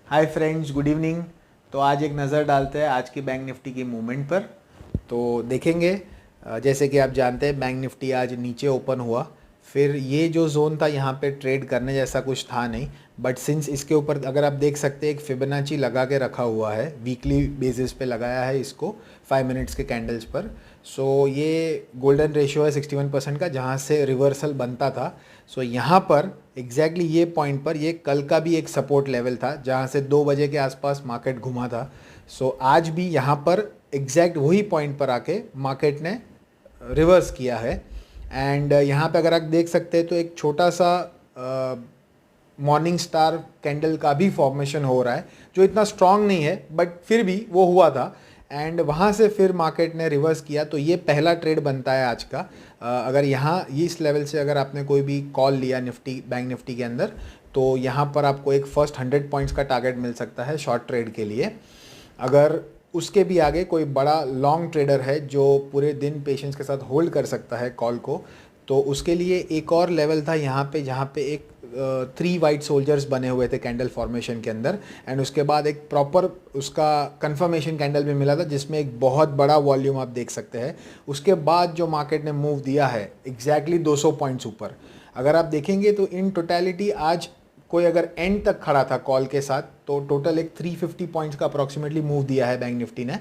Hi friends, good evening. तो आज एक नज़र डालते हैं आज की बैंक निफ्टी की मूवमेंट पर। तो देखेंगे जैसे कि आप जानते हैं बैंक निफ्टी आज नीचे ओपन हुआ। फिर ये जो जोन था यहाँ पे ट्रेड करने जैसा कुछ था नहीं, बट सिंस इसके ऊपर अगर आप देख सकते हैं एक फिबोनाची लगा के रखा हुआ है, वीकली बेसिस पे लगाया है इसको 5 मिनट्स के कैंडल्स पर। सो ये गोल्डन रेशियो है 61% का, जहाँ से रिवर्सल बनता था। सो यहाँ पर एग्जैक्टली ये पॉइंट पर ये कल का भी एक सपोर्ट लेवल था जहाँ से 2 बजे के आसपास मार्केट घुमा था। सो आज भी यहाँ पर एग्जैक्ट वही पॉइंट पर आके मार्केट ने रिवर्स किया है। एंड यहाँ पे अगर आप देख सकते हैं तो एक छोटा सा मॉर्निंग स्टार कैंडल का भी फॉर्मेशन हो रहा है, जो इतना स्ट्रांग नहीं है बट फिर भी वो हुआ था। एंड वहाँ से फिर मार्केट ने रिवर्स किया। तो ये पहला ट्रेड बनता है आज का। अगर यहाँ इस लेवल से अगर आपने कोई भी कॉल लिया निफ्टी बैंक निफ्टी के अंदर, तो यहाँ पर आपको एक फर्स्ट 100 पॉइंट्स का टारगेट मिल सकता है शॉर्ट ट्रेड के लिए। अगर उसके भी आगे कोई बड़ा लॉन्ग ट्रेडर है जो पूरे दिन पेशेंस के साथ होल्ड कर सकता है कॉल को, तो उसके लिए एक और लेवल था यहाँ पे, जहाँ पे एक 3 वाइट सोल्जर्स बने हुए थे कैंडल फॉर्मेशन के अंदर। एंड उसके बाद एक प्रॉपर उसका कंफर्मेशन कैंडल भी मिला था जिसमें एक बहुत बड़ा वॉल्यूम आप देख सकते हैं। उसके बाद जो मार्केट ने मूव दिया है एग्जैक्टली 200 पॉइंट्स ऊपर। अगर आप देखेंगे तो इन टोटलिटी आज कोई अगर एंड तक खड़ा था कॉल के साथ, तो टोटल एक 350 पॉइंट्स का अप्रॉक्सीमेटली मूव दिया है बैंक निफ्टी ने।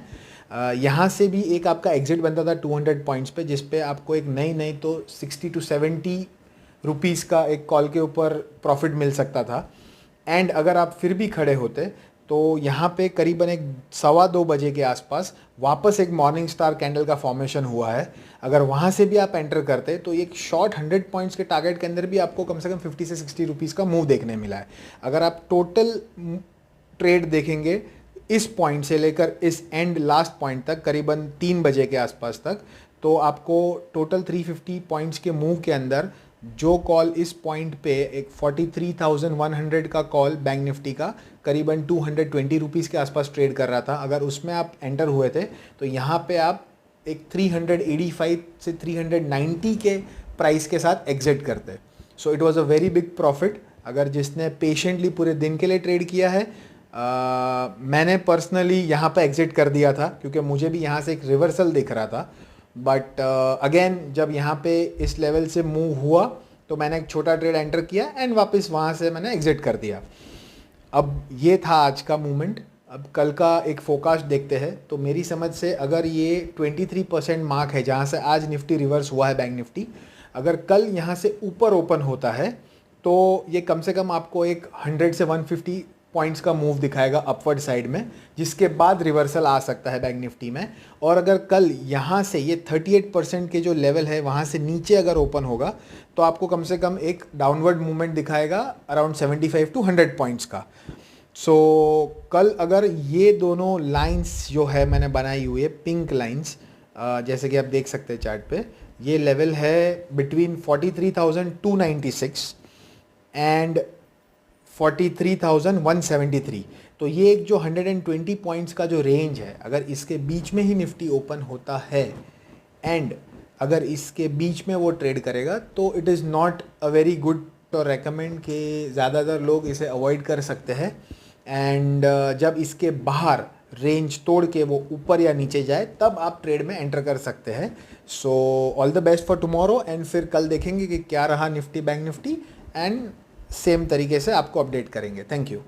यहाँ से भी एक आपका एग्जिट बनता था 200 पॉइंट्स पे, जिस पे आपको एक नई तो 60 to 70 रुपीज़ का एक कॉल के ऊपर प्रॉफिट मिल सकता था। एंड अगर आप फिर भी खड़े होते तो यहाँ पे करीबन एक 2:15 बजे के आसपास वापस एक मॉर्निंग स्टार कैंडल का फॉर्मेशन हुआ है। अगर वहाँ से भी आप एंटर करते तो एक शॉर्ट 100 पॉइंट्स के टारगेट के अंदर भी आपको कम से कम 50 से 60 रुपीज़ का मूव देखने मिला है। अगर आप टोटल ट्रेड देखेंगे इस पॉइंट से लेकर इस एंड लास्ट पॉइंट तक करीबन 3 बजे के आसपास तक, तो आपको टोटल 350 पॉइंट्स के मूव के अंदर जो कॉल इस पॉइंट पे एक 43,100 का कॉल बैंक निफ्टी का करीबन 220 रुपीज़ के आसपास ट्रेड कर रहा था, अगर उसमें आप एंटर हुए थे तो यहाँ पे आप एक 385 से 390 के प्राइस के साथ एग्जिट करते। So it was a very big profit अगर जिसने पेशेंटली पूरे दिन के लिए ट्रेड किया है। मैंने पर्सनली यहाँ पे एग्जिट कर दिया था क्योंकि मुझे भी यहाँ से एक रिवर्सल दिख रहा था। बट अगेन जब यहाँ पे इस लेवल से मूव हुआ तो मैंने एक छोटा ट्रेड एंटर किया एंड वापस वहाँ से मैंने एग्जिट कर दिया। अब ये था आज का मूवमेंट। अब कल का एक फोकास्ट देखते हैं। तो मेरी समझ से अगर ये 23% मार्क है जहाँ से आज निफ्टी रिवर्स हुआ है बैंक निफ्टी, अगर कल यहाँ से ऊपर ओपन होता है तो ये कम से कम आपको एक 100 से 150 पॉइंट्स का मूव दिखाएगा अपवर्ड साइड में, जिसके बाद रिवर्सल आ सकता है बैंक निफ्टी में। और अगर कल यहाँ से ये 38% के जो लेवल है वहाँ से नीचे अगर ओपन होगा तो आपको कम से कम एक डाउनवर्ड मूवमेंट दिखाएगा अराउंड 75 to 100 पॉइंट्स का। सो कल अगर ये दोनों लाइंस जो है मैंने बनाई हुई है पिंक लाइंस, जैसे कि आप देख सकते हैं चार्ट पे, ये लेवल है बिटवीन 43,296 एंड 43,173। तो ये एक जो 120 पॉइंट्स का जो रेंज है, अगर इसके बीच में ही निफ्टी ओपन होता है एंड अगर इसके बीच में वो ट्रेड करेगा तो it is not a very good to recommend कि ज़्यादातर लोग इसे अवॉइड कर सकते हैं। एंड जब इसके बाहर रेंज तोड़ के वो ऊपर या नीचे जाए तब आप ट्रेड में एंटर कर सकते हैं। So all the best for tomorrow. And फिर कल देखेंगे कि क्या रहा Nifty bank Nifty, and same तरीके से आपको अपडेट करेंगे। Thank you.